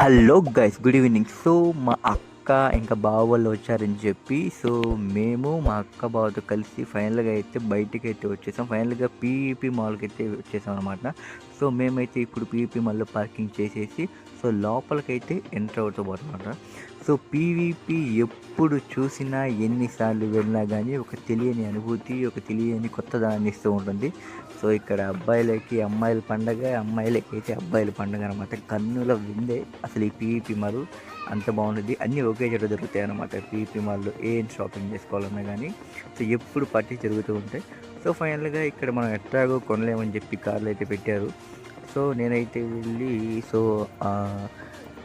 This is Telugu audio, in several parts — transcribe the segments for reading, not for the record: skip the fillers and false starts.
Hello guys, good evening. So మా అక్క ఇంకా బావ వాళ్ళు వచ్చారని చెప్పి మేము మా అక్క బావతో కలిసి ఫైనల్గా అయితే బయటికి అయితే వచ్చేసాం. ఫైనల్గా పీఈపీ మాల్కి అయితే వచ్చేసాం అనమాట. మేమైతే ఇప్పుడు పీఈపీ మాల్లో పార్కింగ్ చేసేసి లోపలికైతే ఎంటర్ అవుతాం అనమాట. పీవీపీ ఎప్పుడు చూసినా ఎన్నిసార్లు వెళ్ళినా కానీ ఒక తెలియని అనుభూతి, ఒక తెలియని కొత్త దాన్ని ఇస్తూ ఉంటుంది. ఇక్కడ అబ్బాయిలకి అమ్మాయిల పండగ, అమ్మాయిలకి అయితే అబ్బాయిల పండగ అనమాట. కన్నుల విందే అసలు ఈ పీఈపీ మాల్. అంత బాగుంటుంది. అన్నీ ఒకే చోట దొరుకుతాయి అనమాట. పీఈపీ మాల్లో ఏం షాపింగ్ చేసుకోవాలన్నా కానీ ఎప్పుడు పార్టీ జరుగుతూ ఉంటాయి. ఫైనల్గా ఇక్కడ మనం ఎట్లాగో కొనలేమని చెప్పి కార్లు అయితే పెట్టారు. నేనైతే వెళ్ళి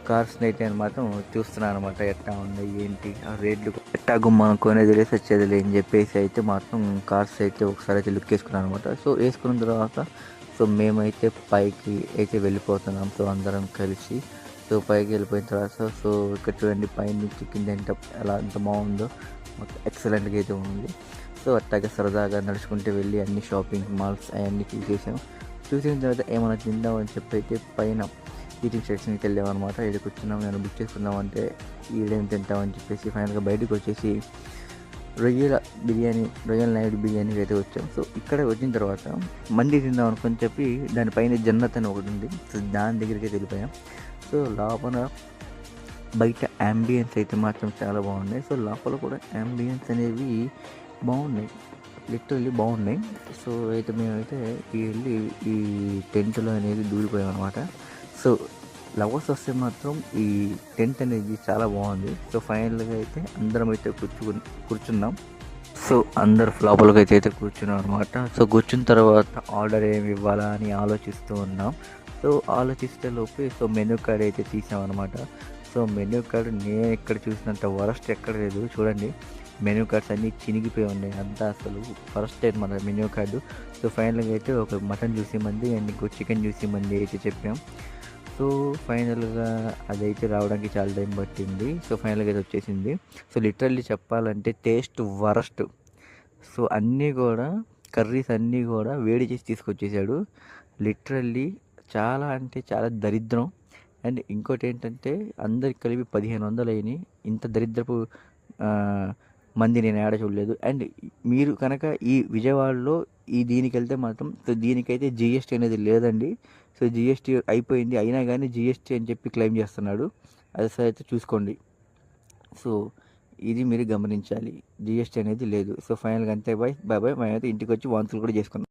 కార్స్ని అయితే మాత్రం చూస్తున్నాను అనమాట. ఎట్లా ఉన్నాయి ఏంటి ఆ రేట్లు, ఎట్టాగు మనం కొనేది లేసి వచ్చేది అని చెప్పేసి అయితే మాత్రం కార్స్ అయితే ఒకసారి అయితే లుక్ వేసుకున్నాను అనమాట. వేసుకున్న తర్వాత మేమైతే పైకి అయితే వెళ్ళిపోతున్నాం. అందరం కలిసి పైకి వెళ్ళిపోయిన తర్వాత ఇక్కడ చూడండి పైన నుంచి కింద ఎలా ఎంత బాగుందో, ఎక్సలెంట్గా అయితే ఉంది. అట్లాగే సరదాగా నడుచుకుంటూ వెళ్ళి అన్ని షాపింగ్ మాల్స్ అవన్నీ చూసిన తర్వాత ఏమైనా తిందామని చెప్పి అయితే పైన ఈటింగ్ సెక్షన్కి వెళ్ళామన్నమాట. ఇక్కడ కూర్చున్నాం. నేను బుక్ చేసుకుందామంటే ఈడేం తింటామని చెప్పేసి ఫైనల్గా బయటకు వచ్చేసి రొయ్యల నాయుడు బిర్యానీకి అయితే వచ్చాం. ఇక్కడ వచ్చిన తర్వాత మంది తిందాం అనుకొని చెప్పి దానిపైన జన్నత్ అని ఒకటి ఉంది. దాని దగ్గరికి వెళ్ళిపోయాం. లోపల బయట యాంబియన్స్ అయితే మాత్రం చాలా బాగున్నాయి. లోపల కూడా యాంబియన్స్ అనేవి బాగున్నాయి, లిటరల్లీ బాగున్నాయి. అయితే మేమైతే వెళ్ళి ఈ టెంట్లో అనేది దూరిపోయాం అనమాట. లవర్స్ వస్తే మాత్రం ఈ టెంట్ అనేది చాలా బాగుంది. ఫైనల్గా అయితే అందరం అయితే కూర్చున్నాం. అందరు లోపలికి అయితే కూర్చున్నాం అనమాట. కూర్చున్న తర్వాత ఆర్డర్ ఏమి ఇవ్వాలా అని ఆలోచిస్తూ ఉన్నాం. ఆలోచిస్తే లోపు మెనూ కార్డ్ అయితే తీసామన్నమాట. మెనూ కార్డ్ నేను ఎక్కడ చూసినంత వరస్ట్ ఎక్కడ లేదు. చూడండి, మెనూ కార్డ్స్ అన్నీ చినిగిపోయి ఉన్నాయి. అంతా అసలు ఫస్ట్ టైం మన మెనూ కార్డు. ఫైనల్గా అయితే ఒక మటన్ జ్యూస్ ఇవ్వండి అండ్ ఇంకో చికెన్ జ్యూస్ ఇవ్వండి అయితే చెప్పాం. ఫైనల్గా అదైతే రావడానికి చాలా టైం పట్టింది. ఫైనల్గా అయితే వచ్చేసింది. లిటరల్లీ చెప్పాలంటే టేస్ట్ వరస్ట్. అన్నీ కూడా కర్రీస్ అన్నీ కూడా వేడి చేసి తీసుకొచ్చేసాడు. లిటరల్లీ చాలా అంటే చాలా దరిద్రం. అండ్ ఇంకోటి ఏంటంటే అందరికి కలిపి 1500 అయినాయి. ఇంత దరిద్రపు మంది నేను ఏడ చూడలేదు. అండ్ మీరు కనుక ఈ విజయవాడలో దీనికి వెళ్తే మాత్రం దీనికైతే జిఎస్టీ అనేది లేదండి. జిఎస్టీ అయిపోయింది, అయినా కానీ జిఎస్టీ అని చెప్పి క్లెయిమ్ చేస్తున్నాడు. అది అయితే చూసుకోండి. ఇది మీరు గమనించాలి, జిఎస్టీ అనేది లేదు. ఫైనల్గా అంతే. Bye bye. మేమైతే ఇంటికి వచ్చి వాంతులు కూడా చేసుకున్నాం.